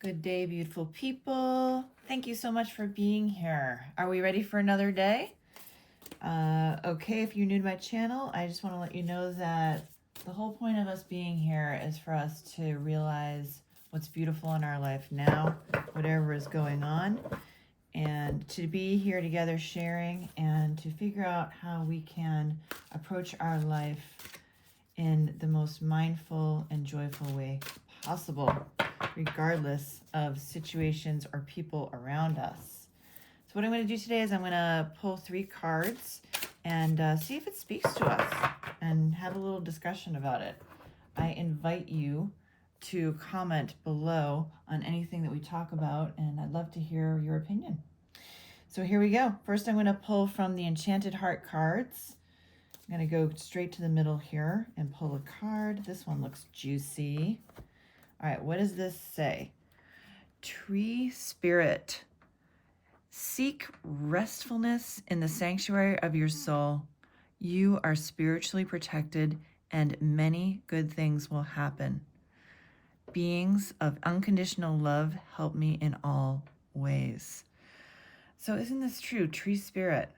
Good day, beautiful people. Thank you so much for being here. Are we ready for another day? Okay, if you're new to my channel, I just want to let you know that the whole point of us being here is for us to realize what's beautiful in our life now, whatever is going on, and to be here together sharing and to figure out how we can approach our life in the most mindful and joyful way possible, regardless of situations or people around us. So what I'm going to do today is I'm going to pull 3 cards and see if it speaks to us and have a little discussion about it. I invite you to comment below on anything that we talk about, and I'd love to hear your opinion. So here we go. First, I'm going to pull from the Enchanted Heart cards. I'm going to go straight to the middle here and pull a card. This one looks juicy. All right, what does this say? Tree Spirit. Seek restfulness in the sanctuary of your soul. You are spiritually protected and many good things will happen. Beings of unconditional love help me in all ways. So isn't this true? Tree Spirit.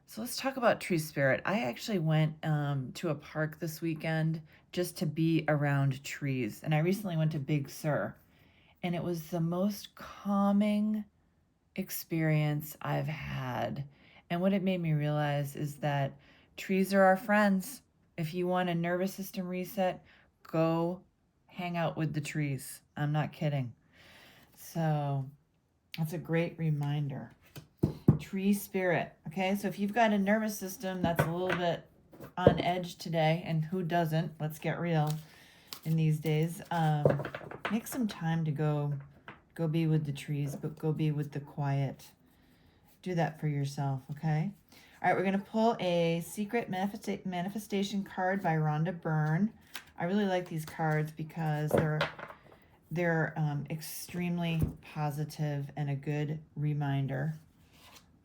So let's talk about tree spirit. I actually went to a park this weekend just to be around trees. And I recently went to Big Sur. And it was the most calming experience I've had. And what it made me realize is that trees are our friends. If you want a nervous system reset, go hang out with the trees. I'm not kidding. So that's a great reminder. Tree spirit. Okay, so if you've got a nervous system that's a little bit on edge today, and who doesn't, let's get real in these days, make some time to go be with the trees, but go be with the quiet. Do that for yourself. Okay, all right, we're going to pull a secret manifestation card by Rhonda Byrne. I really like these cards because they're extremely positive and a good reminder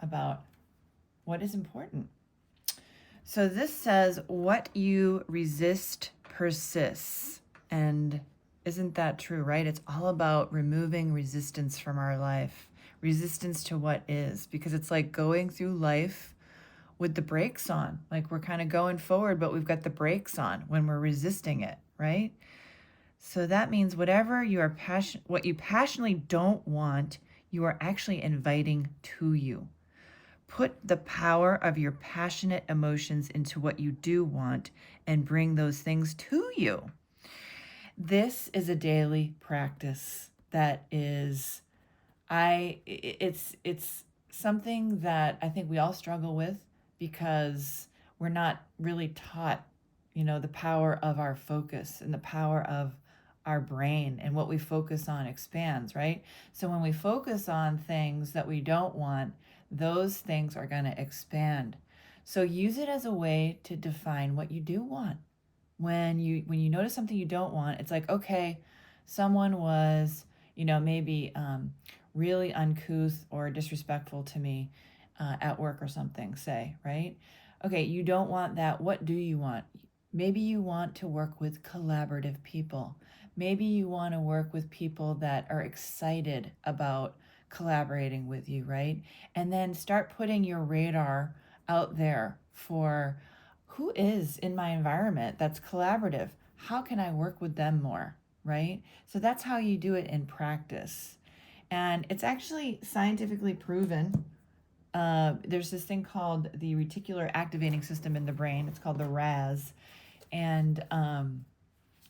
about what is important. So this says, what you resist persists. And isn't that true, right? It's all about removing resistance from our life. Resistance to what is, because it's like going through life with the brakes on. Like we're kind of going forward, but we've got the brakes on when we're resisting it, right? So that means whatever you are what you passionately don't want, you are actually inviting to you. Put the power of your passionate emotions into what you do want and bring those things to you. This is a daily practice that is, it's something that I think we all struggle with because we're not really taught, the power of our focus and the power of our brain, and what we focus on expands, right? So when we focus on things that we don't want, those things are going to expand. So use it as a way to define what you do want. When you notice something you don't want, it's like, okay, someone was, maybe really uncouth or disrespectful to me at work or something, say, right? Okay, you don't want that. What do you want? Maybe you want to work with collaborative people. Maybe you want to work with people that are excited about collaborating with you, right? And then start putting your radar out there for who is in my environment that's collaborative. How can I work with them more, right? So that's how you do it in practice. And it's actually scientifically proven. There's this thing called the reticular activating system in the brain. It's called the RAS. And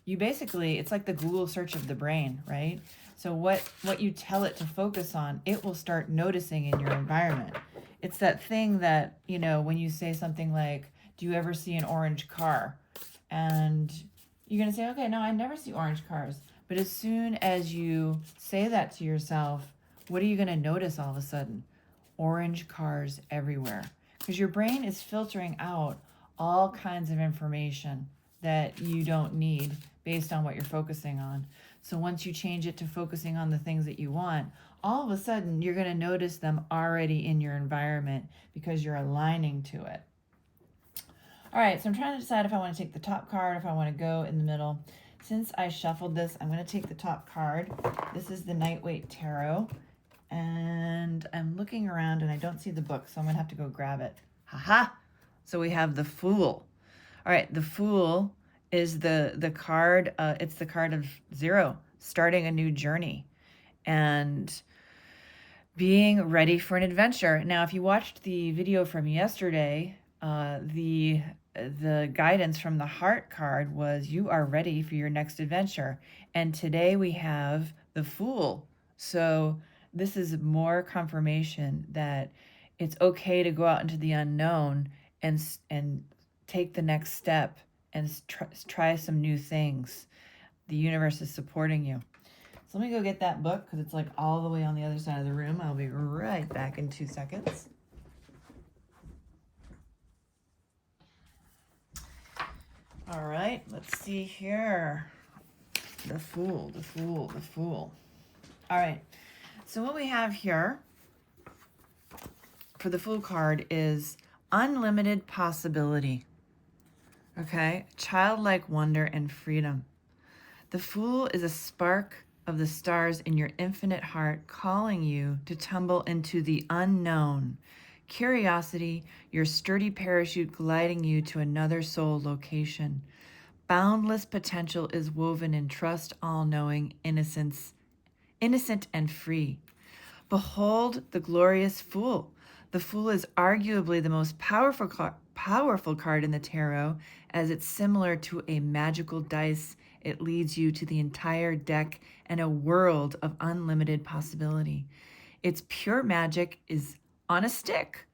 you basically, it's like the Google search of the brain, right? So what you tell it to focus on, it will start noticing in your environment. It's that thing that, when you say something like, do you ever see an orange car? And you're going to say, okay, no, I never see orange cars. But as soon as you say that to yourself, what are you going to notice all of a sudden? Orange cars everywhere. Because your brain is filtering out all kinds of information that you don't need based on what you're focusing on. So once you change it to focusing on the things that you want, all of a sudden you're going to notice them already in your environment because you're aligning to it. All right, so I'm trying to decide if I want to take the top card, if I want to go in the middle. Since I shuffled this, I'm going to take the top card. This is the Nightweight Tarot. And I'm looking around and I don't see the book, so I'm going to have to go grab it. Haha! So we have the Fool. All right, the Fool is the card. It's the card of 0, starting a new journey and being ready for an adventure. Now, if you watched the video from yesterday, the guidance from the Heart card was you are ready for your next adventure. And today we have the Fool. So this is more confirmation that it's okay to go out into the unknown and take the next step and try some new things. The universe is supporting you. So let me go get that book because it's like all the way on the other side of the room. I'll be right back in 2 seconds. All right, let's see here. The Fool, the Fool, the Fool. All right, so what we have here for the Fool card is unlimited possibility. Okay, childlike wonder and freedom. The Fool is a spark of the stars in your infinite heart calling you to tumble into the unknown. Curiosity, your sturdy parachute gliding you to another soul location. Boundless potential is woven in trust, all-knowing innocence, innocent and free. Behold the glorious Fool. The Fool is arguably the most powerful card in the tarot, as it's similar to a magical dice. It leads you to the entire deck and a world of unlimited possibility. Its pure magic is on a stick.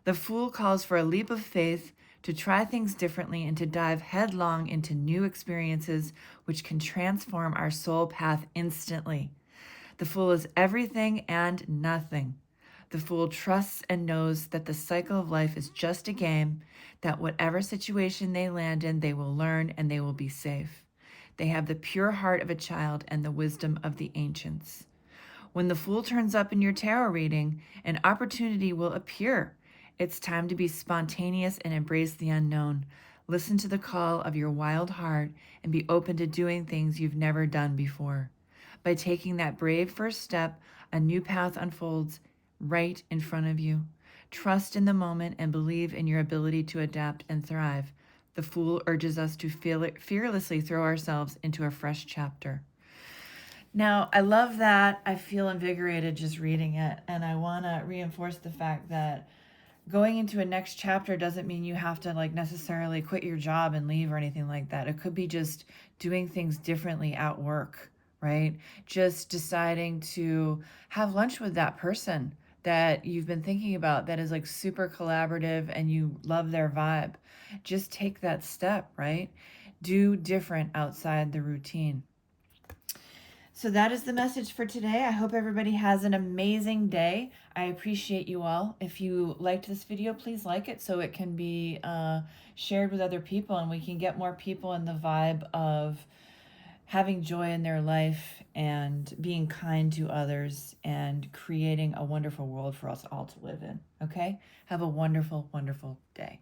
The Fool calls for a leap of faith, to try things differently and to dive headlong into new experiences which can transform our soul path instantly. The Fool is everything and nothing. The Fool trusts and knows that the cycle of life is just a game, that whatever situation they land in, they will learn and they will be safe. They have the pure heart of a child and the wisdom of the ancients. When the Fool turns up in your tarot reading, an opportunity will appear. It's time to be spontaneous and embrace the unknown. Listen to the call of your wild heart and be open to doing things you've never done before. By taking that brave first step, a new path unfolds right in front of you. Trust in the moment and believe in your ability to adapt and thrive. The Fool urges us to fearlessly throw ourselves into a fresh chapter. Now, I love that. I feel invigorated just reading it, and I want to reinforce the fact that going into a next chapter doesn't mean you have to necessarily quit your job and leave or anything like that. It could be just doing things differently at work, right? Just deciding to have lunch with that person that you've been thinking about that is super collaborative and you love their vibe. Just take that step, right? Do different outside the routine. So that is the message for today. I hope everybody has an amazing day. I appreciate you all. If you liked this video, please like it so it can be shared with other people and we can get more people in the vibe of having joy in their life and being kind to others and creating a wonderful world for us all to live in. Okay? Have a wonderful, wonderful day.